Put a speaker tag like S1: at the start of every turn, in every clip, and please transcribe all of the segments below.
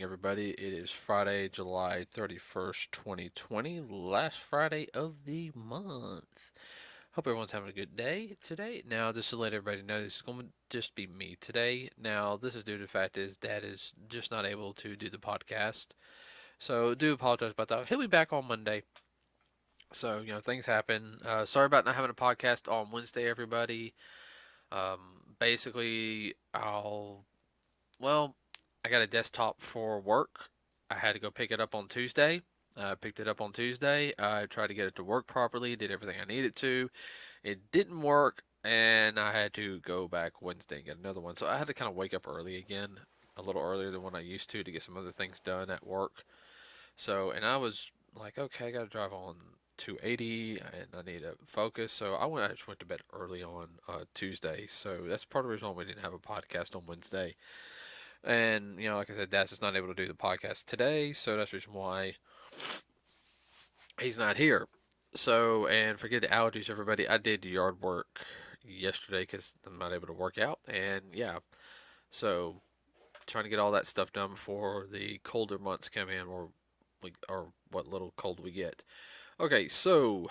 S1: morning, everybody. It is Friday, July 31st, 2020, last Friday of the month. Hope everyone's having a good day today. Now, just to let everybody know, this is going to just be me today. Now, this is due to the fact is Dad is just not able to do the podcast. So, do apologize about that. He'll be back on Monday. So, things happen. Sorry about not having a podcast on Wednesday, everybody. Basically, well, I got a desktop for work. I had to go pick it up on Tuesday. I picked it up on Tuesday. I tried to get it to work properly, did everything I needed to. It didn't work, and I had to go back Wednesday and get another one. So I had to kind of wake up early again, a little earlier than what I used to get some other things done at work. So, and I was like, okay, I got to drive on 280, and I need to focus. So I just went to bed early on Tuesday. So that's part of the reason why we didn't have a podcast on Wednesday. And, like I said, Dad's just not able to do the podcast today, so that's the reason why he's not here. So, and forget the allergies, everybody. I did yard work yesterday because I'm not able to work out. And yeah, so trying to get all that stuff done before the colder months come in, or what little cold we get. Okay, so,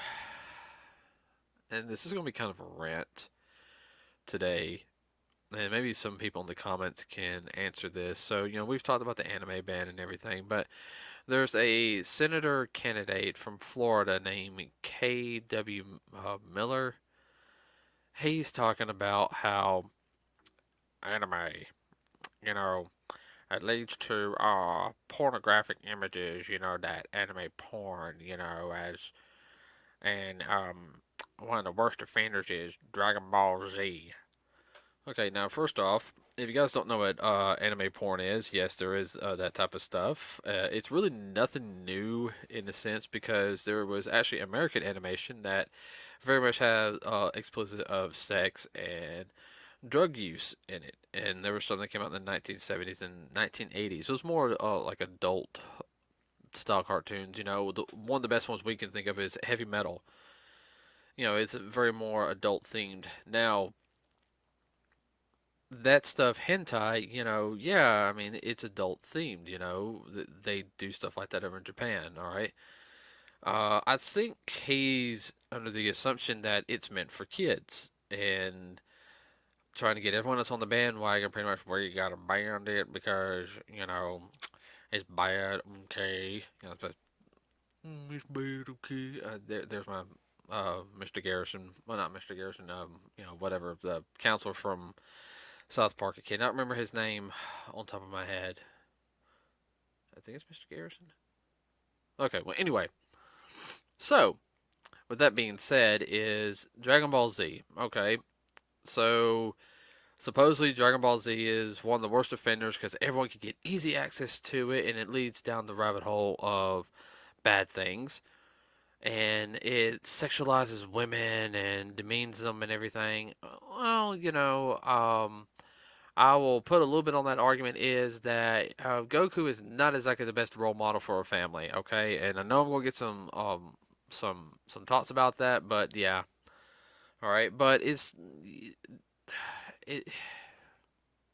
S1: and this is going to be kind of a rant today. And maybe some people in the comments can answer this. So, we've talked about the anime ban and everything, but there's a senator candidate from Florida named K.W. Miller. He's talking about how anime, you know, it leads to pornographic images, that anime porn, as and one of the worst offenders is Dragon Ball Z. Okay, now first off, if you guys don't know what anime porn is, yes, there is that type of stuff. It's really nothing new in a sense because there was actually American animation that very much had explicit of sex and drug use in it, and there was something that came out in the 1970s and 1980s. It was more like adult style cartoons. One of the best ones we can think of is Heavy Metal. It's very more adult themed. Now, that stuff hentai, yeah, I mean it's adult themed. They do stuff like that over in Japan. All right, I think he's under the assumption that it's meant for kids and trying to get everyone that's on the bandwagon pretty much where you gotta ban it because it's bad. Okay, but it's bad. Okay, there's my Mr. Garrison. Well, not Mr. Garrison. Whatever the counselor from South Park. I cannot remember his name on top of my head. I think it's Mr. Garrison. Okay, well, anyway. So, with that being said, is Dragon Ball Z. Okay, so supposedly Dragon Ball Z is one of the worst offenders because everyone can get easy access to it and it leads down the rabbit hole of bad things. And it sexualizes women and demeans them and everything. Well, I will put a little bit on that argument is that Goku is not exactly the best role model for a family, okay? And I know I'm gonna get some thoughts about that, but yeah, all right. But it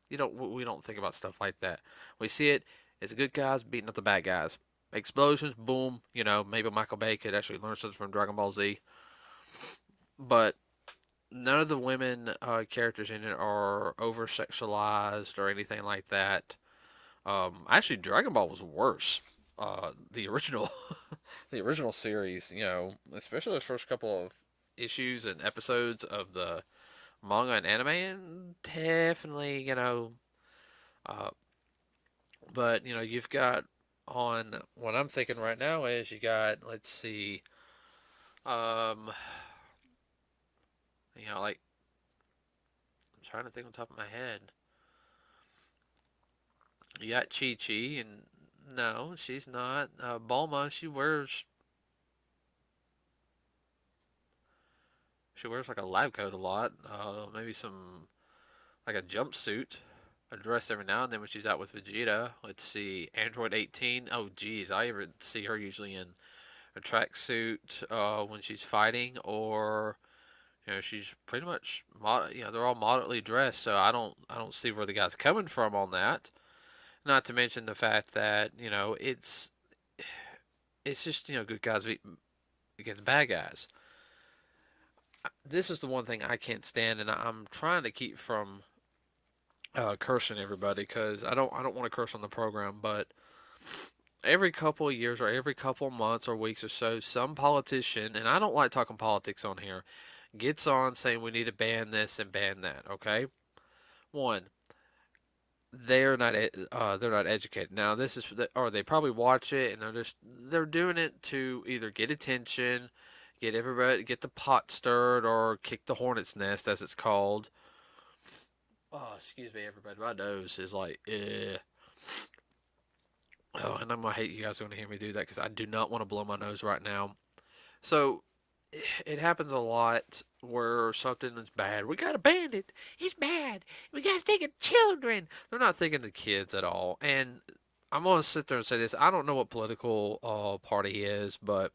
S1: we don't think about stuff like that. We see it as good guys beating up the bad guys, explosions, boom. Maybe Michael Bay could actually learn something from Dragon Ball Z, but none of the women characters in it are over sexualized or anything like that. Actually, Dragon Ball was worse. The original, the original series, especially the first couple of issues and episodes of the manga and anime, and definitely, uh, but you've got on what I'm thinking right now is you got let's see, um, like I'm trying to think on top of my head. You got Chi Chi, and no, she's not. Bulma, she wears like a lab coat a lot. Maybe some like a jumpsuit, a dress every now and then when she's out with Vegeta. Let's see, Android 18. Oh, geez, I even see her usually in a tracksuit when she's fighting, or she's pretty much they're all moderately dressed. So I don't see where the guy's coming from on that. Not to mention the fact that it's just good guys against bad guys. This is the one thing I can't stand, and I'm trying to keep from cursing everybody because I don't want to curse on the program, but every couple of years or every couple of months or weeks or so, some politician, and I don't like talking politics on here, gets on saying we need to ban this and ban that. Okay, one, they're not educated. Now this is or they probably watch it and they're doing it to either get attention, get everybody get the pot stirred, or kick the hornet's nest as it's called. Oh, excuse me, everybody. My nose is like, eh. Oh, and I'm gonna hate you guys are gonna hear me do that because I do not want to blow my nose right now. So it happens a lot where something is bad. We gotta ban it. It's bad. We gotta think of children. They're not thinking of kids at all. And I'm gonna sit there and say this. I don't know what political party he is, but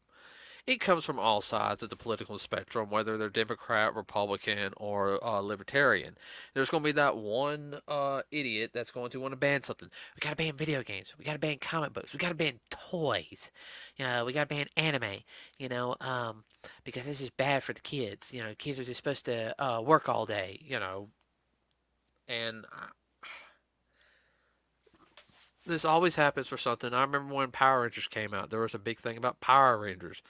S1: it comes from all sides of the political spectrum, whether they're Democrat, Republican, or Libertarian. There's going to be that one idiot that's going to want to ban something. We got to ban video games. We got to ban comic books. We got to ban toys. We got to ban anime. Because this is bad for the kids. Kids are just supposed to work all day. And this always happens for something. I remember when Power Rangers came out. There was a big thing about Power Rangers.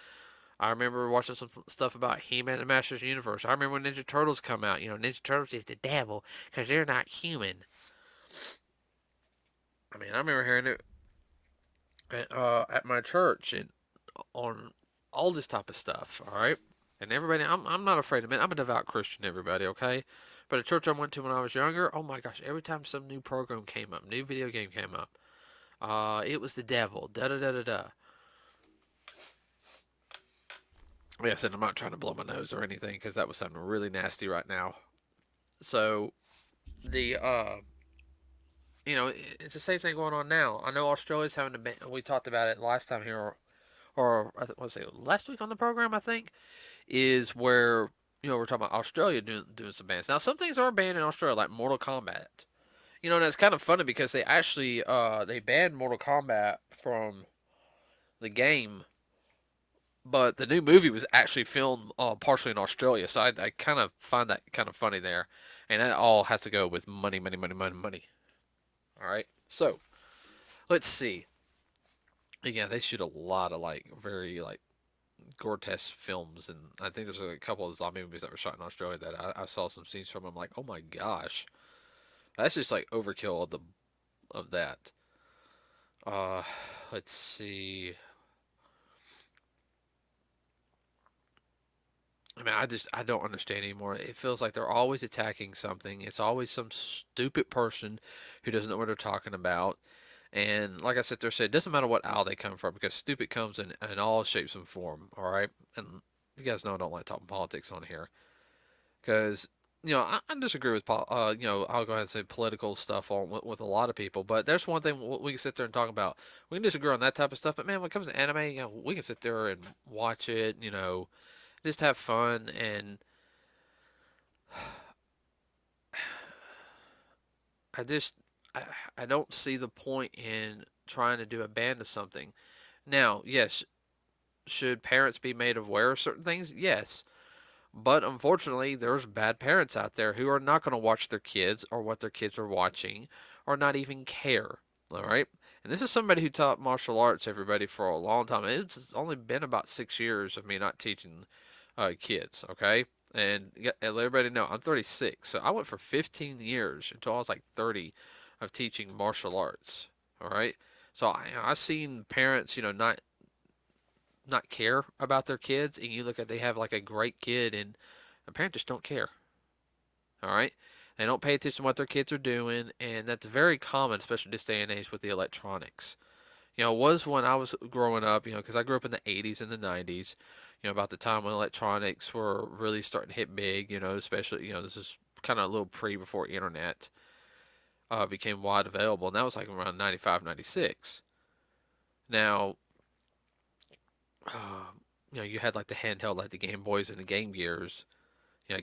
S1: I remember watching some stuff about He-Man and Masters of the Universe. I remember when Ninja Turtles come out. Ninja Turtles is the devil because they're not human. I mean, I remember hearing it at my church and on all this type of stuff. All right, and everybody, I'm not afraid of it. I'm a devout Christian. Everybody, okay. But a church I went to when I was younger, oh my gosh, every time some new program came up, new video game came up, it was the devil. Da da da da da. Like I said, I'm not trying to blow my nose or anything because that was sounding really nasty right now. So the it's the same thing going on now. I know Australia's having to ban. We talked about it last time here, or let's say last week on the program. I think is where we're talking about Australia doing some bans. Now some things are banned in Australia, like Mortal Kombat. And it's kind of funny because they actually they banned Mortal Kombat from the game, but the new movie was actually filmed partially in Australia, so I kind of find that kind of funny there, and that all has to go with money, money, money, money, money. All right, so let's see. Yeah, they shoot a lot of like very like gore-test films, and I think there's a couple of zombie movies that were shot in Australia that I saw some scenes from. I'm like, oh my gosh, that's just like overkill of that. Uh, let's see. I mean, I don't understand anymore. It feels like they're always attacking something. It's always some stupid person who doesn't know what they're talking about. And like I said, it doesn't matter what aisle they come from because stupid comes in all shapes and form. All right, and you guys know I don't like talking politics on here because I disagree with I'll go ahead and say political stuff with a lot of people. But there's one thing we can sit there and talk about. We can disagree on that type of stuff. But man, when it comes to anime, we can sit there and watch it. Just have fun and I just I, I don't see the point in trying to do a ban to something. Now, yes, should parents be made aware of certain things? Yes. But unfortunately, there's bad parents out there who are not going to watch their kids or what their kids are watching or not even care. All right? And this is somebody who taught martial arts, everybody, for a long time. It's only been about 6 years of me not teaching kids, okay? And let everybody know I'm 36, so I went for 15 years until I was like 30 of teaching martial arts. All right, so I've seen parents, not care about their kids, and you look at they have like a great kid, and the parents just don't care. All right, they don't pay attention to what their kids are doing, and that's very common, especially this day and age with the electronics. It was when I was growing up, because I grew up in the 80s and the 90s, about the time when electronics were really starting to hit big, especially, this is kind of a little before internet became wide available, and that was like around 95, 96. Now, you had like the handheld, like the Game Boys and the Game Gears.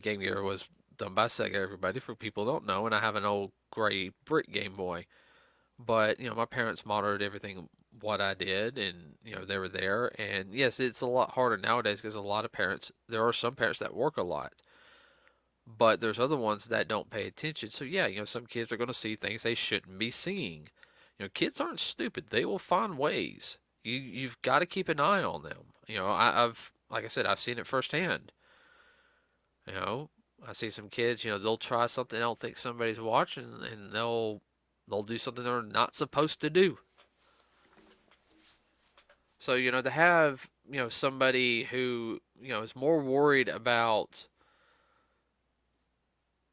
S1: Game Gear was done by Sega, everybody, for people who don't know, and I have an old gray brick Game Boy. But my parents monitored everything what I did, and they were there. And yes, it's a lot harder nowadays because a lot of parents, there are some parents that work a lot, but there's other ones that don't pay attention. So yeah, some kids are going to see things they shouldn't be seeing. Kids aren't stupid. They will find ways. You've got to keep an eye on them. I've like I said, I've seen it firsthand. You know, I see some kids. They'll try something they don't think somebody's watching, and they'll do something they're not supposed to do. So to have somebody who is more worried about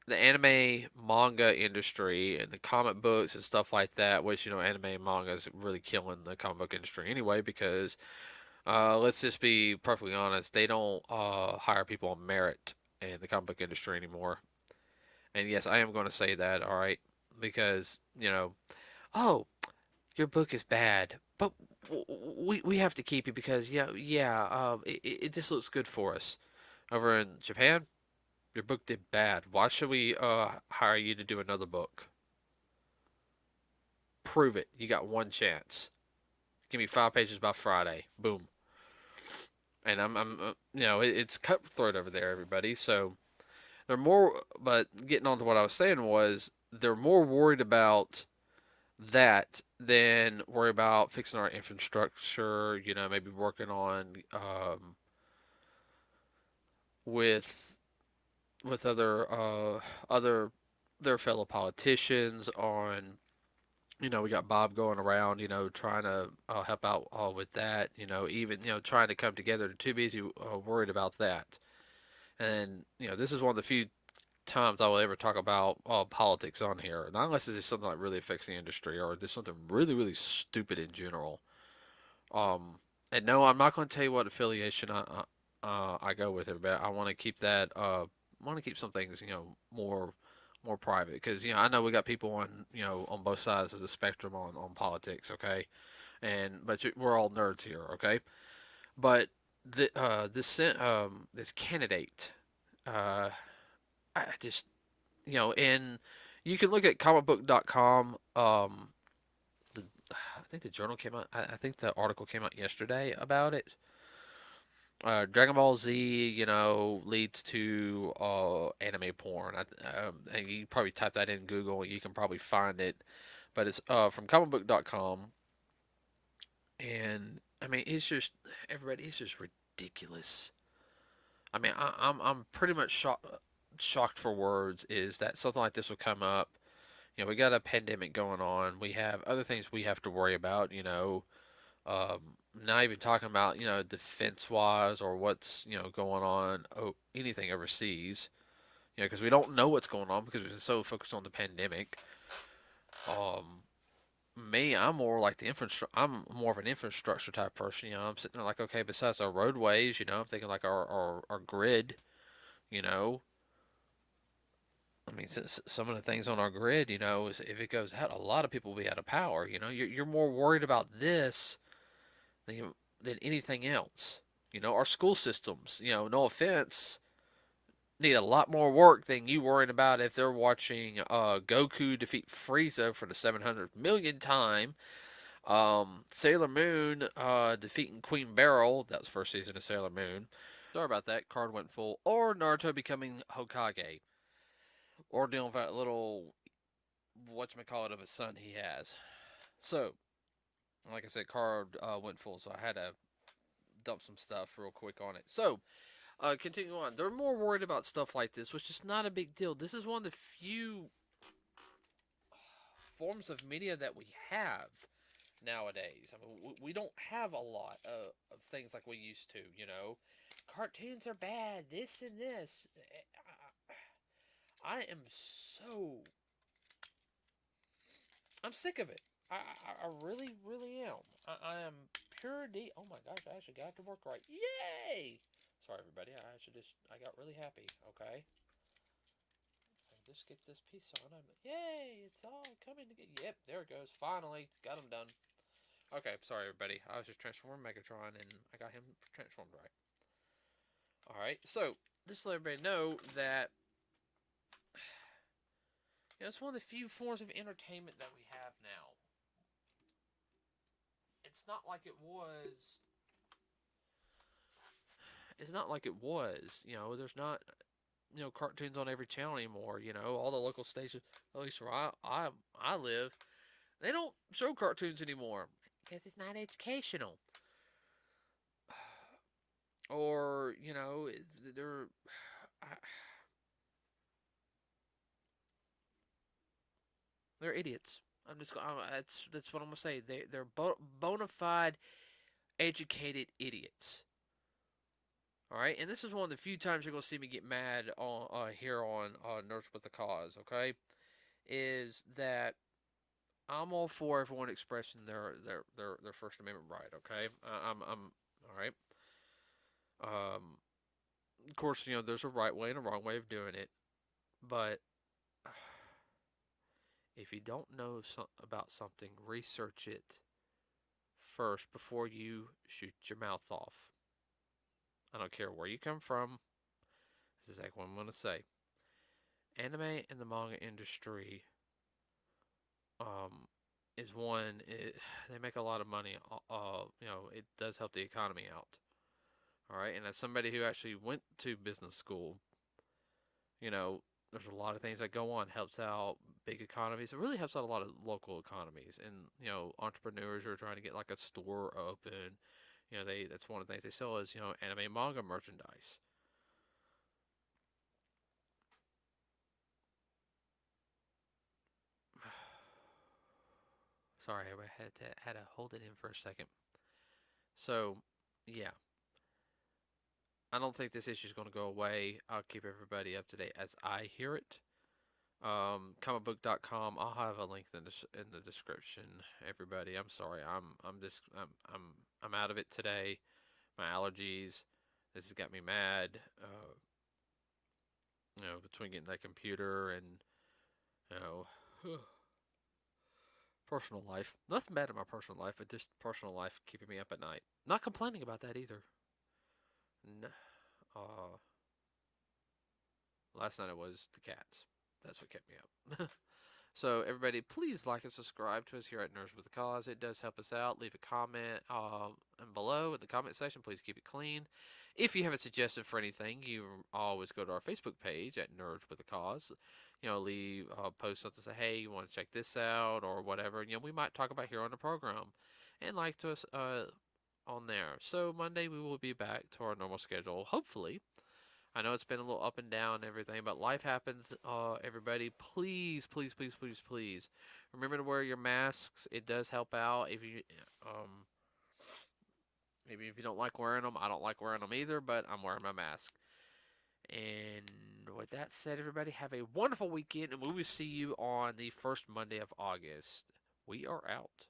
S1: the anime manga industry and the comic books and stuff like that, which anime and manga is really killing the comic book industry anyway, because let's just be perfectly honest, they don't hire people on merit in the comic book industry anymore. And yes, I am going to say that, all right, because oh, your book is bad, but we have to keep it because this looks good for us. Over in Japan, your book did bad. Why should we hire you to do another book? Prove it. You got one chance. Give me 5 pages by Friday. Boom. And it's cutthroat over there, everybody. So they're more. But getting on to what I was saying was they're more worried about that than worry about fixing our infrastructure. Maybe working on with other their fellow politicians on. We got Bob going around, trying to help out with that. Even trying to come together. They're too busy worried about that. And this is one of the few times I will ever talk about politics on here, not unless it's just something that really affects the industry or there's something really really stupid in general. And no, I'm not going to tell you what affiliation I go with it, but I want to keep that. I want to keep some things more private because I know we got people on on both sides of the spectrum on politics. Okay, but we're all nerds here. Okay, but this candidate, uh, I just and you can look at comicbook.com. I think the journal came out. I think the article came out yesterday about it. Dragon Ball Z, leads to anime porn. And you probably type that in Google and you can probably find it. But it's from comicbook.com. And I mean, it's just, everybody, it's just ridiculous. I mean, I'm pretty much shocked for words is that something like this will come up. We got a pandemic going on. We have other things we have to worry about, not even talking about defense wise or what's going on anything overseas. Because we don't know what's going on because we've been so focused on the pandemic. Um, Me, I'm more like the infrastructure. I'm more of an infrastructure type person. I'm sitting there like, okay, besides our roadways, I'm thinking like our grid. You know, I mean, some of the things on our grid, is if it goes out, a lot of people will be out of power. You're more worried about this than anything else. Our school systems, no offense, need a lot more work than you worrying about if they're watching Goku defeat Frieza for the 700 millionth time. Sailor Moon defeating Queen Beryl. That was first season of Sailor Moon. Sorry about that. Card went full. Or Naruto becoming Hokage. Or dealing with that little whatchamacallit of a son he has. So, like I said, card went full, so I had to dump some stuff real quick on it. So, continue on. They're more worried about stuff like this, which is not a big deal. This is one of the few forms of media that we have nowadays. I mean, we don't have a lot of things like we used to, Cartoons are bad, this and this. I am so. I'm sick of it. I really, really am. I am pure D. Oh my gosh, I actually got to work right. Yay! Sorry, everybody. I got really happy. Okay. I just get this piece on. Yay! It's all coming together. Yep, there it goes. Finally, got him done. Okay, sorry, everybody. I was just transforming Megatron, and I got him transformed right. All right. So just to let everybody know that it's one of the few forms of entertainment that we have now. it's not like it was. It's not like it was. There's not cartoons on every channel anymore. All the local stations, at least where I live, they don't show cartoons anymore because it's not educational. Or they're they're idiots. That's what I'm gonna say. They're bona fide educated idiots. All right, and this is one of the few times you're gonna see me get mad on here on Nerds with a Cause. Okay, is that I'm all for everyone expressing their First Amendment right. Okay, I'm all right. Of course, there's a right way and a wrong way of doing it, but if you don't know about something, research it first before you shoot your mouth off. I don't care where you come from. This is exactly what I'm going to say. Anime and the manga industry is one. They make a lot of money. It does help the economy out. All right, and as somebody who actually went to business school, there's a lot of things that go on. Helps out big economies. It really helps out a lot of local economies, and entrepreneurs who are trying to get like a store open. That's one of the things they sell is anime manga merchandise. Sorry, I had to hold it in for a second. So, yeah, I don't think this issue is going to go away. I'll keep everybody up to date as I hear it. Comicbook.com. I'll have a link in the description. Everybody, I'm sorry. I'm out of it today. My allergies. This has got me mad. Between getting that computer and you know personal life. Nothing bad in my personal life, but just personal life keeping me up at night. Not complaining about that either. No, uh, last night it was the cats. That's what kept me up. So everybody, please like and subscribe to us here at Nerds with a Cause. It does help us out. Leave a comment and below in the comment section. Please keep it clean. If you have a suggestion for anything, you always go to our Facebook page at Nerds with a Cause. Leave post something, say, hey, you want to check this out or whatever. We might talk about here on the program, and like to us on there. So Monday we will be back to our normal schedule, hopefully. I know it's been a little up and down and everything, but life happens. Everybody, please, please, please, please, please, remember to wear your masks. It does help out. If you, maybe if you don't like wearing them, I don't like wearing them either, but I'm wearing my mask. And with that said, everybody, have a wonderful weekend, and we will see you on the first Monday of August. We are out.